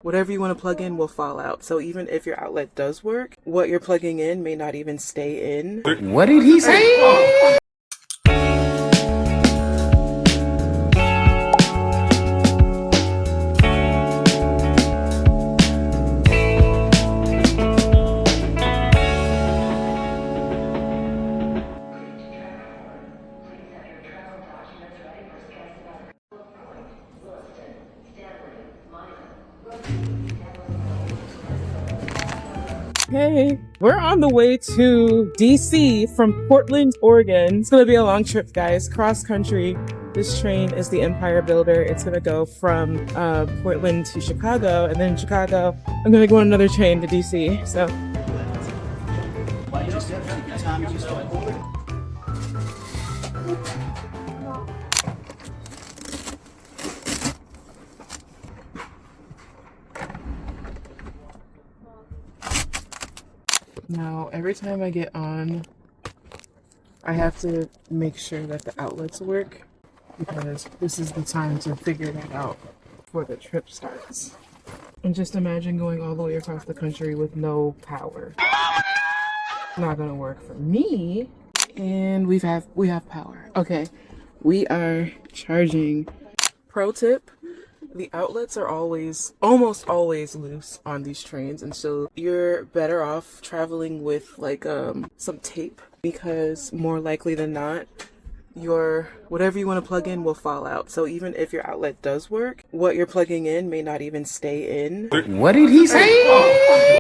whatever you want to plug in will fall out. So even if your outlet does work, what you're plugging in may not even stay in. What did he say? Hey, we're on the way to DC from Portland, Oregon. It's gonna be a long trip, guys, cross country. This train is the Empire Builder. It's gonna go from Portland to Chicago, and then Chicago, I'm gonna go on another train to DC. So. Now, every time I get on, I have to make sure that the outlets work, because this is the time to figure that out before the trip starts. And just imagine going all the way across the country with no power. Not gonna work for me. And we have power. Okay, we are charging. Pro tip: the outlets are almost always loose on these trains, and so you're better off traveling with like some tape, because more likely than not, your whatever you want to plug in will fall out. So even if your outlet does work, what you're plugging in may not even stay in. What did he say?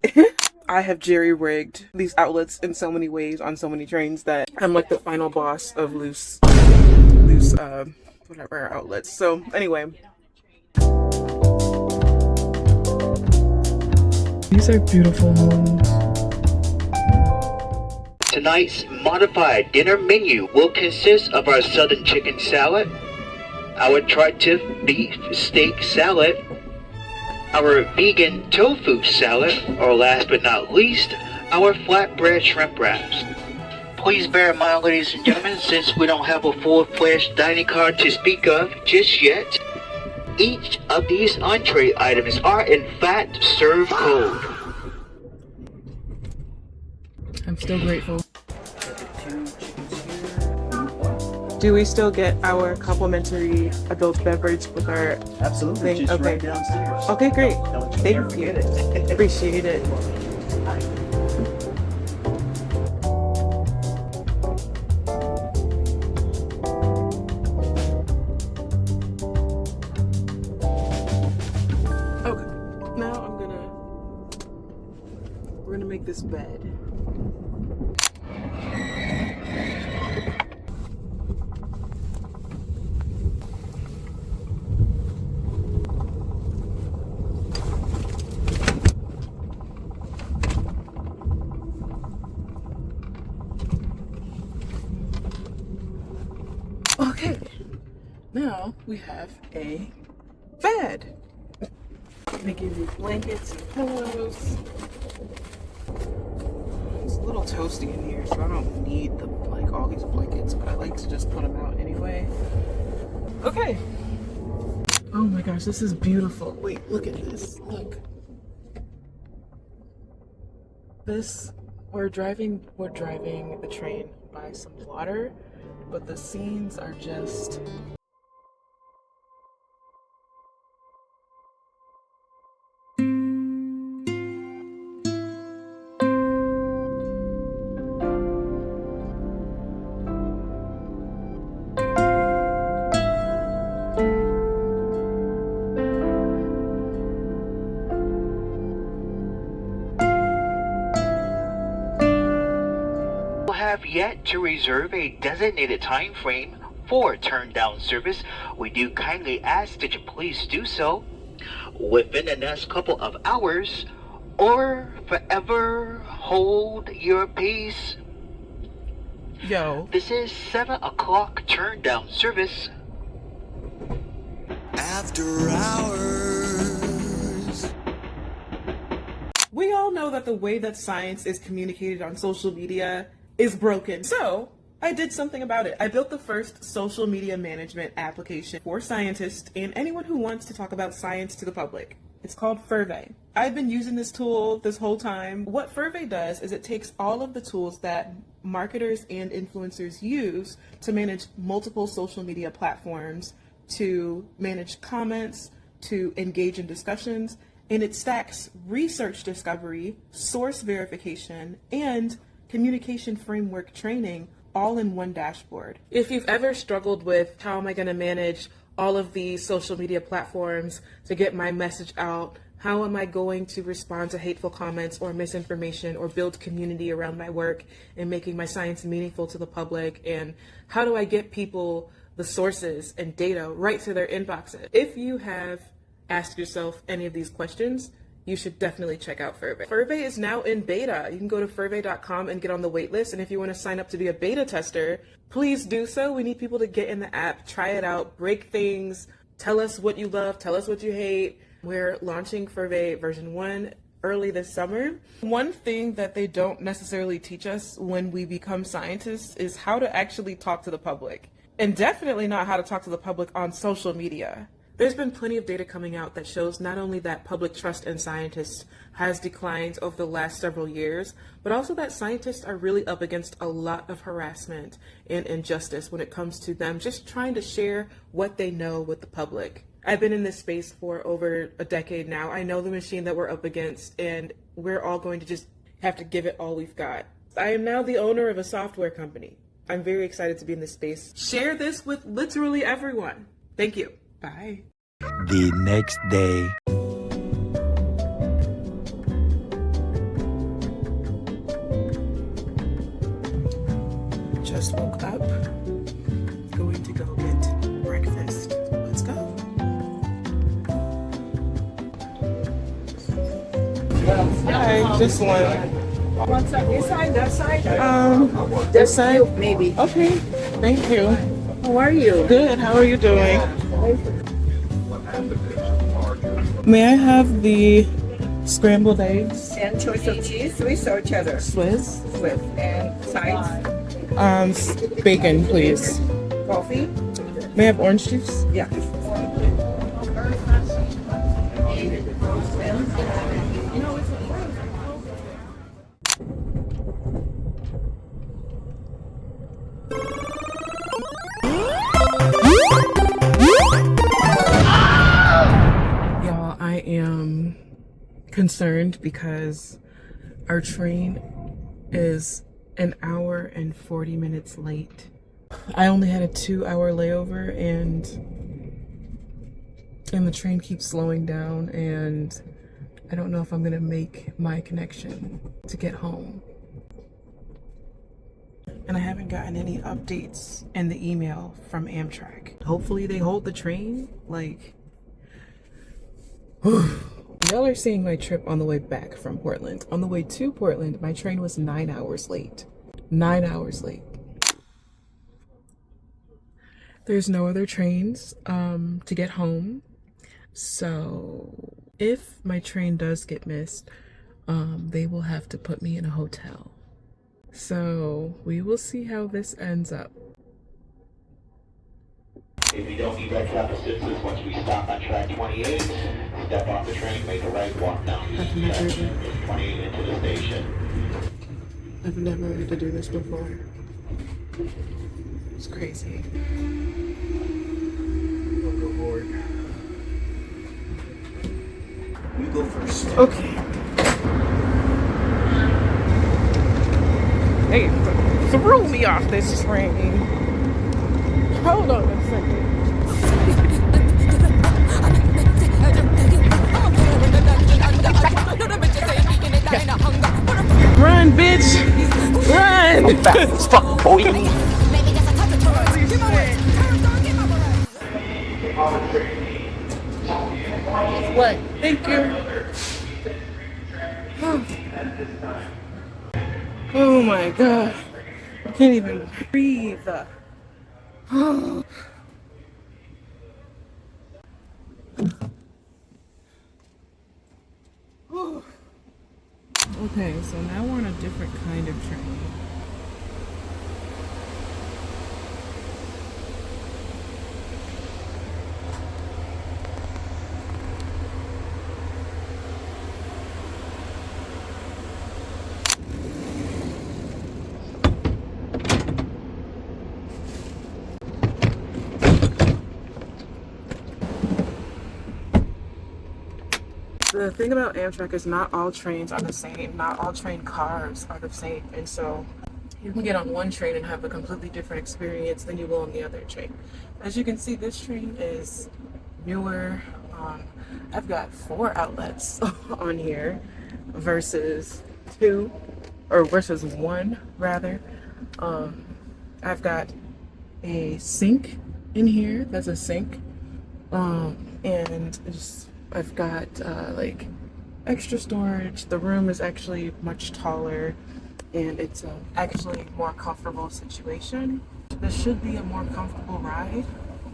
I have jerry-rigged these outlets in so many ways on so many trains that I'm like the final boss of loose whatever outlets. So anyway, these are beautiful homes. Tonight's modified dinner menu will consist of our southern chicken salad, our tri-tip beef steak salad, our vegan tofu salad, or last but not least, our flatbread shrimp wraps. Please bear in mind, ladies and gentlemen, since we don't have a full-fledged dining car to speak of just yet, each of these entree items are in fact served cold. I'm still grateful. Do we still get our complimentary adult beverage with our Absolutely, thing? just Okay. right downstairs. Okay, great. Don't you Thank ever you. forget it. Appreciate it. Okay, now we're gonna make this bed. Okay, now we have a bed. They give you blankets and pillows. It's a little toasty in here, so I don't need all these blankets, but I like to just put them out anyway. Okay. Oh my gosh, this is beautiful. Wait, look at this. Look. We're driving the train by some water, but the scenes are just Have yet to reserve a designated time frame for turn down service, we do kindly ask that you please do so within the next couple of hours, or forever hold your peace. Yo. This is 7 o'clock turn down service. After hours. We all know that the way that science is communicated on social media is broken. So I did something about it. I built the first social media management application for scientists and anyone who wants to talk about science to the public. It's called Furvey. I've been using this tool this whole time. What Furvey does is it takes all of the tools that marketers and influencers use to manage multiple social media platforms, to manage comments, to engage in discussions, and it stacks research discovery, source verification, and communication framework training all in one dashboard. If you've ever struggled with how am I going to manage all of these social media platforms to get my message out, how am I going to respond to hateful comments or misinformation or build community around my work and making my science meaningful to the public, and how do I get people the sources and data right to their inboxes? If you have asked yourself any of these questions, you should definitely check out Furvey. Furvey is now in beta. You can go to furvey.com and get on the wait list. And if you want to sign up to be a beta tester, please do so. We need people to get in the app, try it out, break things, tell us what you love, tell us what you hate. We're launching Furvey version 1 early this summer. One thing that they don't necessarily teach us when we become scientists is how to actually talk to the public, and definitely not how to talk to the public on social media. There's been plenty of data coming out that shows not only that public trust in scientists has declined over the last several years, but also that scientists are really up against a lot of harassment and injustice when it comes to them just trying to share what they know with the public. I've been in this space for over a decade now. I know the machine that we're up against, and we're all going to just have to give it all we've got. I am now the owner of a software company. I'm very excited to be in this space. Share this with literally everyone. Thank you. Bye. The next day. Just woke up. Going to go get breakfast. Let's go. Hi, just one. What's up? This side, that side? This side? Maybe. Okay, thank you. How are you? Good, how are you doing? May I have the scrambled eggs? And choice of cheese, Swiss or cheddar? Swiss? Swiss. And sides? Bacon, please. Coffee? May I have orange juice? Yeah. I am concerned because our train is an hour and 40 minutes late. I only had a 2-hour layover and the train keeps slowing down, and I don't know if I'm gonna make my connection to get home. And I haven't gotten any updates in the email from Amtrak. Hopefully they hold the train, like y'all are seeing my trip on the way back from Portland. On the way to Portland, my train was 9 hours late. 9 hours late. There's no other trains to get home. So if my train does get missed, they will have to put me in a hotel. So we will see how this ends up. If you don't need red trap assistance, once we stop on track 28, step off the train, make a right, walk down the steps, 28 into the station. I've never had to do this before. It's crazy. You go first. Okay. They threw me off this train. Hold on a second. Run, bitch! Run! Fast as fuck, boy. What? Thank you. Oh my god. I can't even breathe. Okay, so now we're on a different kind of train. The thing about Amtrak is not all trains are the same. Not all train cars are the same. And so you can get on one train and have a completely different experience than you will on the other train. As you can see, this train is newer. I've got 4 outlets on here versus 1 rather. I've got a sink in here. That's a sink. And I've got like extra storage. The room is actually much taller and it's actually a more comfortable situation. This should be a more comfortable ride,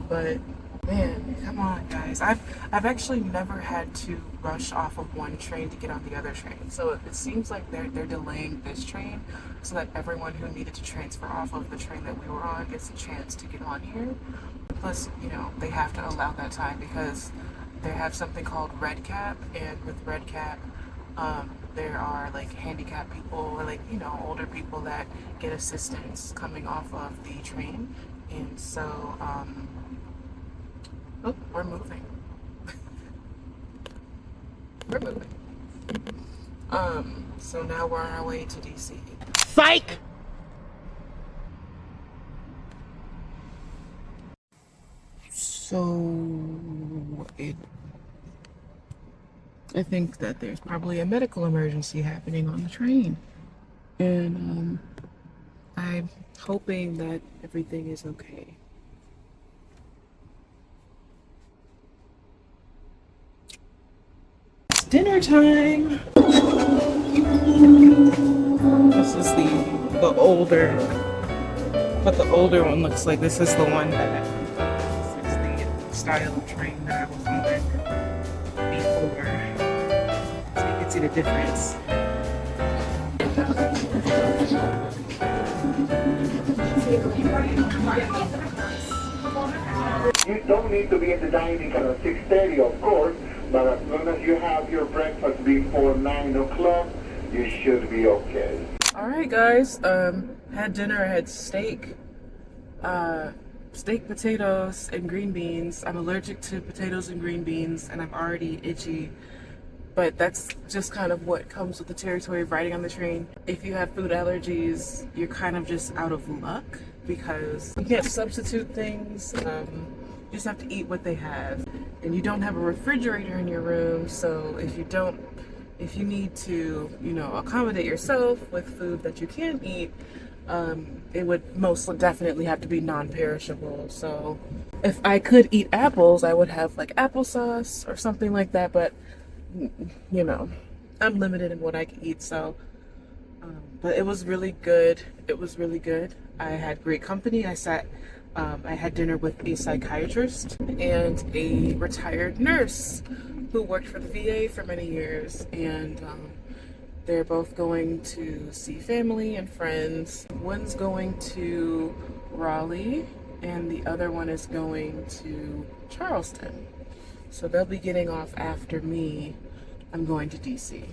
but man, come on guys. I've actually never had to rush off of one train to get on the other train. So it seems like they're delaying this train so that everyone who needed to transfer off of the train that we were on gets a chance to get on here. Plus, you know, they have to allow that time because they have something called Red Cap, and with Red Cap, there are like handicapped people or like, you know, older people that get assistance coming off of the train. And so, oh, we're moving. We're moving. So now we're on our way to DC. Psych! So I think that there's probably a medical emergency happening on the train, and I'm hoping that everything is okay. It's dinner time. This is the older, but the older one looks like this is the one that style of train that I was on before, so you can see the difference. You don't need to be in the dining at 6:30, of course, but as long as you have your breakfast before 9 o'clock, you should be okay. All right, guys. Had dinner. I had steak. Steak, potatoes, and green beans. I'm allergic to potatoes and green beans, and I'm already itchy. But that's just kind of what comes with the territory of riding on the train. If you have food allergies, you're kind of just out of luck because you can't substitute things. You just have to eat what they have. And you don't have a refrigerator in your room, so if you need to, you know, accommodate yourself with food that you can eat, it would most definitely have to be non-perishable. So if I could eat apples, I would have like applesauce or something like that, but you know, I'm limited in what I can eat. So but it was really good. It was really good. I had great company. I had dinner with a psychiatrist and a retired nurse who worked for the VA for many years, and they're both going to see family and friends. One's going to Raleigh and the other one is going to Charleston. So they'll be getting off after me. I'm going to DC.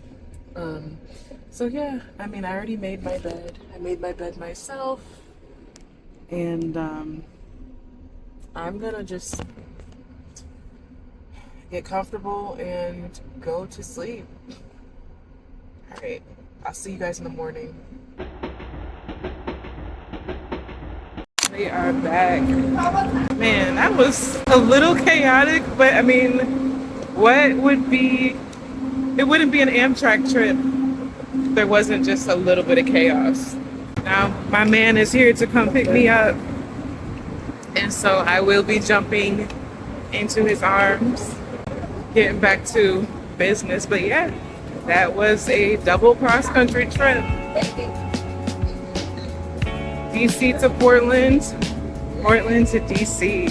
So yeah, I mean, I already made my bed. I made my bed myself. And I'm gonna just get comfortable and go to sleep. All right, I'll see you guys in the morning. We are back. Man, that was a little chaotic, but I mean, it wouldn't be an Amtrak trip if there wasn't just a little bit of chaos. Now, my man is here to come pick me up, and so I will be jumping into his arms, getting back to business. But yeah, that was a double cross-country trip. DC to Portland, Portland to DC.